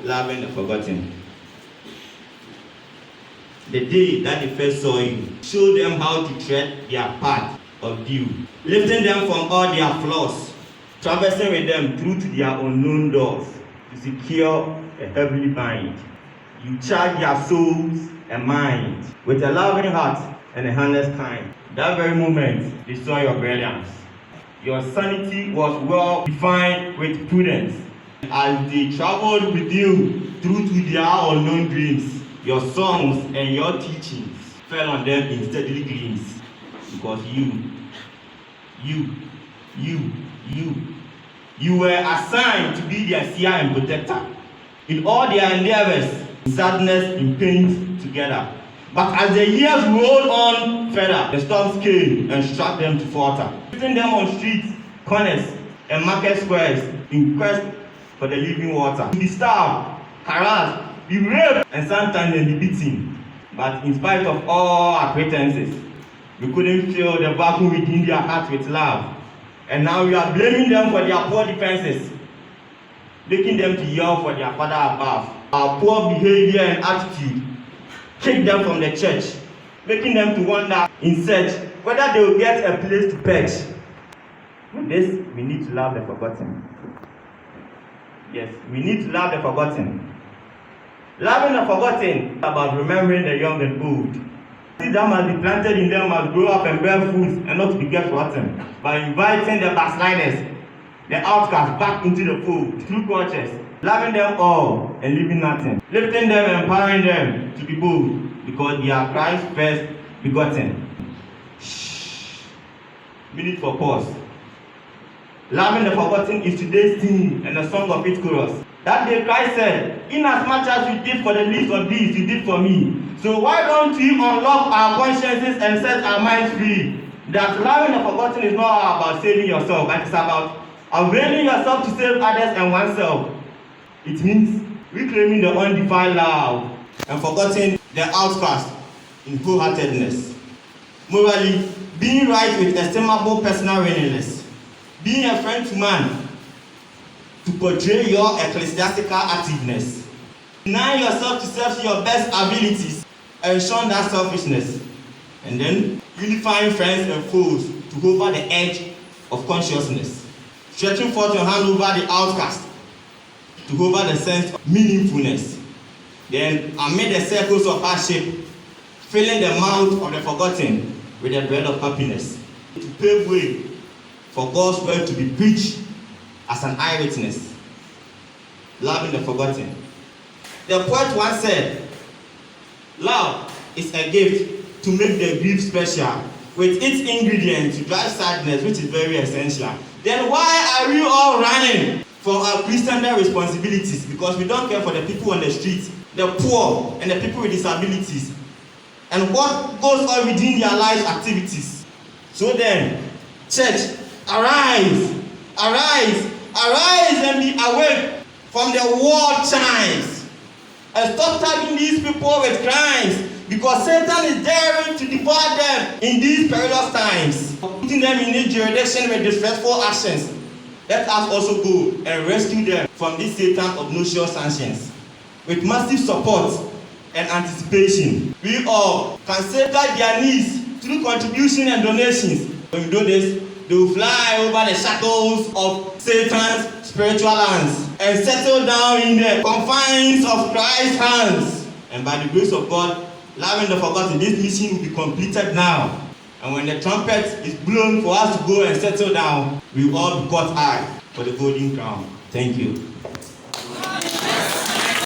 Loving the forgotten. The day that they first saw you, show them how to tread their path of view, lifting them from all their flaws, traversing with them through to their unknown doors to secure a heavenly bind. You charge their souls and minds with a loving heart and a harmless kind. That very moment, they saw your brilliance. Your sanity was well defined with prudence. As they traveled with you through to their unknown dreams, your songs and your teachings fell on them in steady gleams. Because you were assigned to be their seer and protector. In all their endeavors, in sadness, in pain together. But as the years rolled on further, the storms came and struck them to falter, putting them on streets, corners, and market squares in quest for the living water. To be starved, harassed, be raped, and sometimes be beaten. But in spite of all our pretenses, we couldn't fill the vacuum within their hearts with love. And now we are blaming them for their poor defenses, making them to yell for their Father above. Our poor behavior and attitude kick them from the church, making them to wonder in search whether they will get a place to perch. With this, we need to love the forgotten. Yes, we need to love the forgotten. Loving the forgotten is about remembering the young and old. Seeds that must be planted in them must grow up and bear fruit and not be get rotten. By inviting the backsliders, the outcasts back into the fold through cultures, loving them all and leaving nothing, lifting them and empowering them to be bold because they are Christ's first begotten. Minute for pause. Loving the forgotten is today's theme and the song of its chorus. That day Christ said, "Inasmuch as you did for the least of these, you did for me." So why don't we unlock our consciences and set our minds free? That loving the forgotten is not about saving yourself, but it's about availing yourself to save others and oneself. It means reclaiming the undefiled love and forgetting the outcast in wholeheartedness. Morally, being right with estimable personal readiness. Being a friend to man, to portray your ecclesiastical activeness. Denying yourself to serve to your best abilities and shun that selfishness. And then unifying friends and foes to hover the edge of consciousness. Stretching forth your hand over the outcast to hover the sense of meaningfulness. Then amid the circles of hardship, filling the mouth of the forgotten with the bread of happiness. To pave way for God's word to be preached as an eyewitness. Loving the forgotten. The poet once said, "Love is a gift to make the grief special, with its ingredients to drive sadness, which is very essential." Then why are we all running from our Christian responsibilities? Because we don't care for the people on the streets, the poor, and the people with disabilities, and what goes on within their life activities. So then, church, arise, arise, arise and be awake from the war chimes. And stop tagging these people with crimes, because Satan is daring to devour them in these perilous times, putting them in this jurisdiction with distressful actions. Let us also go and rescue them from this Satan obnoxious sanctions. With massive support and anticipation, we all can safeguard their needs through contribution and donations. When we do this, they will fly over the shackles of Satan's spiritual lands and settle down in the confines of Christ's hands. And by the grace of God, loving the forgotten, this mission will be completed now. And when the trumpet is blown for us to go and settle down, we will all be caught high for the golden crown. Thank you.